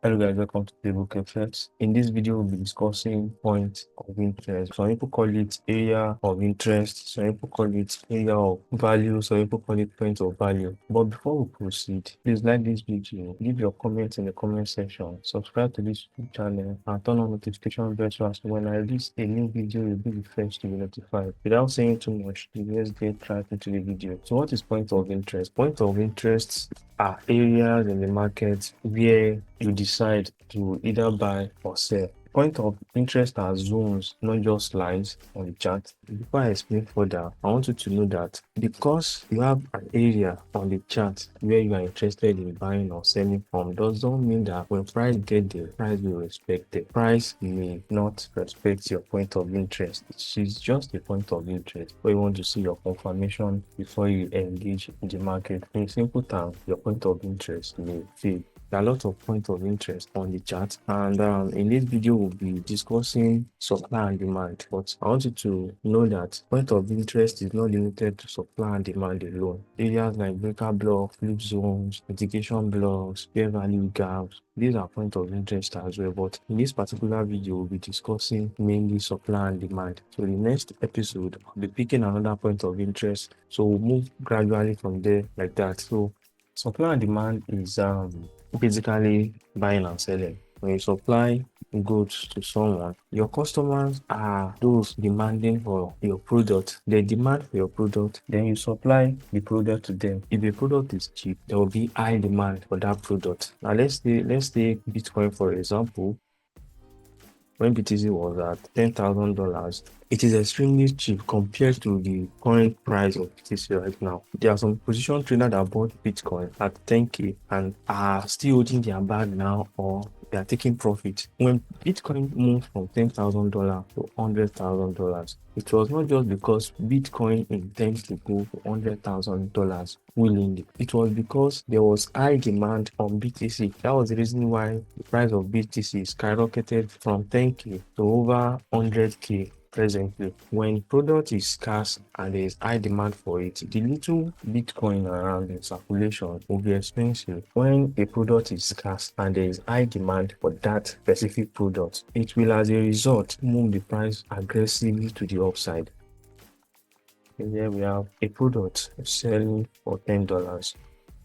Hello guys, welcome to PlaybookFX. In this video, we'll be discussing points of interest. Some people call it area of interest, some people call it area of value, some people call it point of value. But before we proceed, please like this video, leave your comments in the comment section, subscribe to this YouTube channel, and turn on notification bell so as when I release a new video, you'll be the first to be notified. Without saying too much, let's get right into the video. So what is point of interest? Point of interest are areas in the market where you decide to either buy or sell. Point of interest are zones, not just lines on the chart. Before I explain further, I want you to know that because you have an area on the chart where you are interested in buying or selling from, does not mean that when price get there, price will respect it. Price may not respect your point of interest. It is just a point of interest where you want to see your confirmation before you engage in the market. In simple terms, your point of interest may fail. There are lots of points of interest on the chart, and in this video we'll be discussing supply and demand. But I want you to know that point of interest is not limited to supply and demand alone. Areas like breaker blocks, flip zones, mitigation blocks, fair value gaps, these are points of interest as well. But in this particular video, we'll be discussing mainly supply and demand. So the next episode, I'll be picking another point of interest. So we'll move gradually from there like that. So supply and demand is basically buying and selling. When you supply goods to someone, your customers are those demanding for your product. They demand for your product, then you supply the product to them. If the product is cheap, there will be high demand for that product. Now let's take Bitcoin for example. When BTC was at $10,000, it is extremely cheap compared to the current price of BTC right now. There are some position traders that bought Bitcoin at 10K and are still holding their bag now, or they are taking profit. When Bitcoin moved from $10,000 to $100,000, it was not just because Bitcoin intends to go to $100,000 willingly. It was because there was high demand on BTC. That was the reason why the price of BTC skyrocketed from 10K to over 100K. Presently, when product is scarce and there is high demand for it, the little Bitcoin around in circulation will be expensive. When a product is scarce and there is high demand for that specific product, it will as a result move the price aggressively to the upside. And here we have a product selling for $10.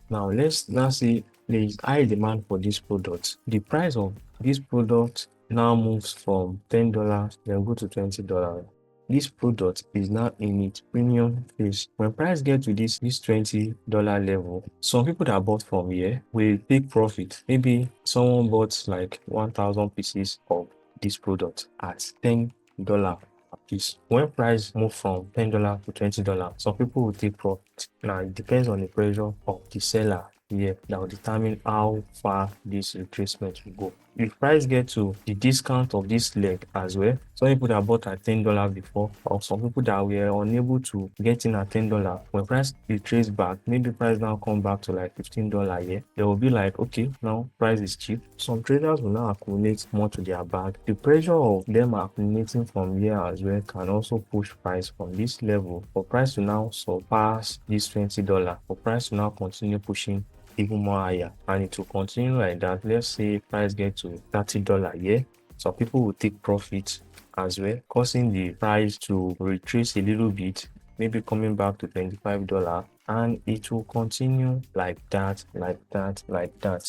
Now let's say there is high demand for this product. The price of this product now moves from $10 then go to $20. This product is now in its premium phase. When price gets to this $20 level, some people that bought from here will take profit. Maybe someone bought like 1,000 pieces of this product at $10 a piece. When price move from $10 to $20, some people will take profit. Now it depends on the pressure of the seller here that will determine how far this retracement will go. If price get to the discount of this leg as well, some people that bought at $10 before, or some people that were unable to get in at $10, when price retrace back, maybe price now come back to like $15 here, they will be like, okay, now price is cheap. Some traders will now accumulate more to their bag. The pressure of them accumulating from here as well can also push price from this level for price to now surpass this $20, for price to now continue pushing even more higher, and it will continue like that. Let's say price get to $30 here, some people will take profit as well, causing the price to retrace a little bit, maybe coming back to $25, and it will continue like that.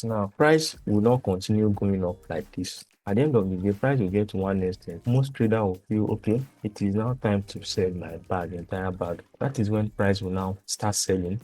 Now price will not continue going up like this. At the end of the day, price will get to one extent. Most traders will feel, okay, it is now time to sell my bag, entire bag. That is when price will now start selling.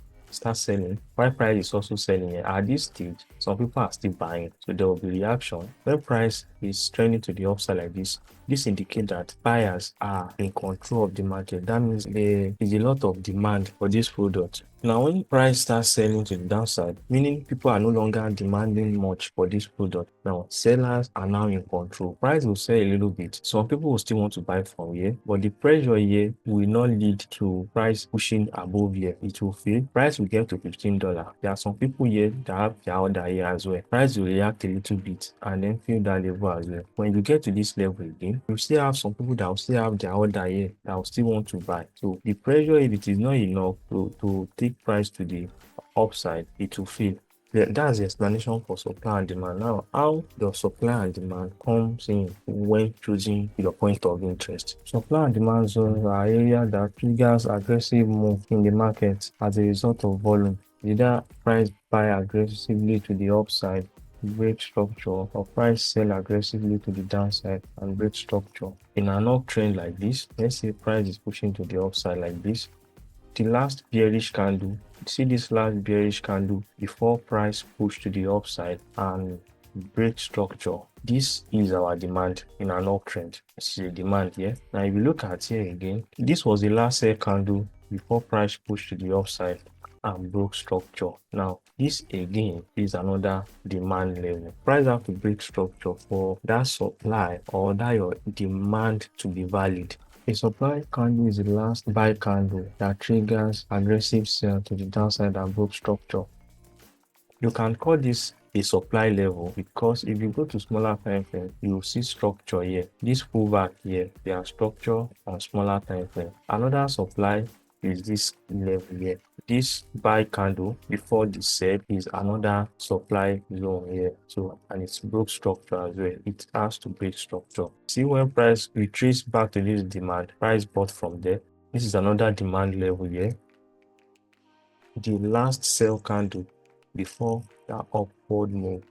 While price is also selling. At this stage, some people are still buying, so there will be reaction. When price is trending to the upside like this indicates that buyers are in control of the market. That means there is a lot of demand for this product. Now when price starts selling to the downside, meaning people are no longer demanding much for this product, now sellers are now in control. Price will sell a little bit. Some people will still want to buy from here, but the pressure here will not lead to price pushing above here. It will fail. Price will get to $15. There are some people here that have their order here as well. Price will react a little bit and then feel that level as well. When you get to this level again, you still have some people that will still have their order here that will still want to buy. So the pressure, if it is not enough to take price to the upside, it will fail. Yeah, that's the explanation for supply and demand. Now, how the supply and demand comes in when choosing your point of interest. Supply and demand zones are areas that triggers aggressive move in the market as a result of volume. Either price buy aggressively to the upside, break structure, or price sell aggressively to the downside and break structure. In an uptrend like this, let's say price is pushing to the upside like this, the last bearish candle, see this last bearish candle before price push to the upside and break structure. This is our demand in an uptrend. This is a demand here. Now if you look at here again, this was the last sell candle before price push to the upside and broke structure. Now this again is another demand level. Price have to break structure for that supply or that your demand to be valid. A supply candle is the last buy candle that triggers aggressive sell to the downside and broke structure. You can call this a supply level because if you go to smaller time frame, you will see structure here. This pullback here, there are structure on smaller time frame. Another supply is this level here. This buy candle before the sell is another supply zone here. So, and it's broke structure as well. It has to break structure. See, when price retreats back to this demand, price bought from there. This is another demand level here. The last sell candle before that upward move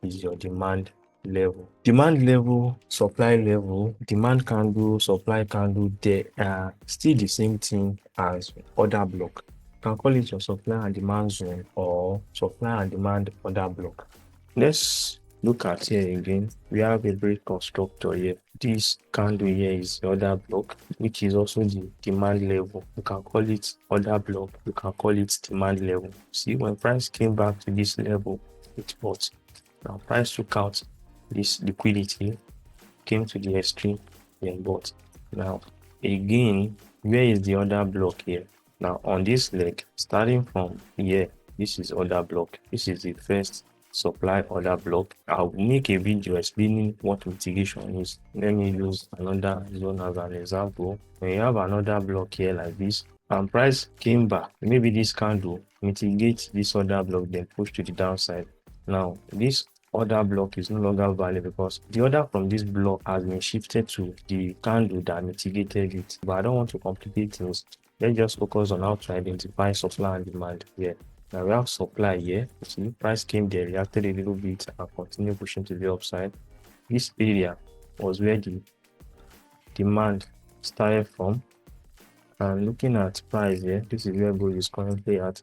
is your demand level. Demand level, supply level, demand candle, supply candle, they are still the same thing as order block. You can call it your supply and demand zone or supply and demand order block. Let's look at here again. We have a break of structure here. This candle here is the order block, which is also the demand level. You can call it order block, you can call it demand level. See, when price came back to this level, it bought. Now price took out this liquidity, came to the extreme, then bought. Now again, where is the order block here? Now on this leg, starting from here, this is order block. This is the first supply order block. I'll make a video explaining what mitigation is. Let me use another zone as an example. When you have another block here like this, and price came back, maybe this candle mitigates this order block, then push to the downside. Now this order block is no longer valid because the order from this block has been shifted to the candle that mitigated it. But I don't want to complicate things. Let's just focus on how to identify supply and demand here. Now we have supply here. See, price came there, reacted a little bit, and continued pushing to the upside. This area was where the demand started from. And looking at price here, this is where gold is currently at.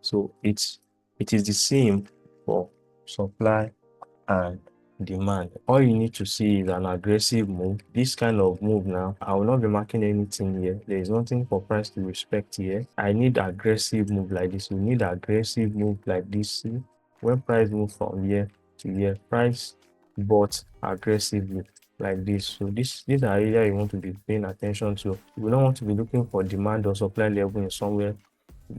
So it is the same for supply and demand. All you need to see is an aggressive move. This kind of move now, I will not be marking anything here. There is nothing for price to respect here. I need aggressive move like this. We need aggressive move like this. See, when price move from here to here, price bought aggressively like this. So these are areas you want to be paying attention to. You don't want to be looking for demand or supply level in somewhere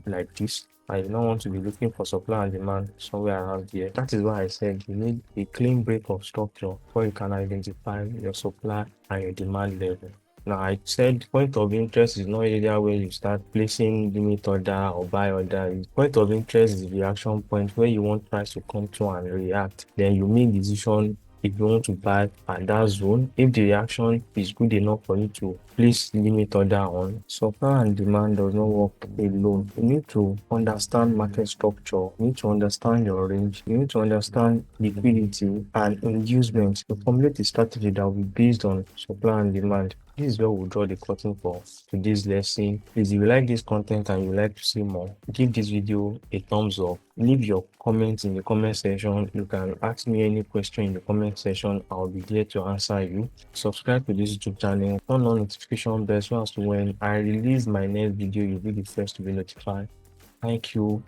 like this. I don't want to be looking for supply and demand somewhere around here. That is why I said you need a clean break of structure before you can identify your supply and your demand level. Now, I said point of interest is not area where you start placing limit order or buy order. Point of interest is the reaction point where you want price to come to and react. Then you make decision if you want to buy at that zone. If the reaction is good enough for you to place limit order on, supply and demand does not work alone. You need to understand market structure. You need to understand your range. You need to understand liquidity and inducement to formulate a strategy that will be based on supply and demand. This is where we'll draw the curtain for today's lesson. Please, if you like this content and you like to see more, give this video a thumbs up. Leave your comments in the comment section. You can ask me any question in the comment section. I'll be there to answer you. Subscribe to this YouTube channel. Turn on notification bell so as to when I release my next video, you'll be the first to be notified. Thank you.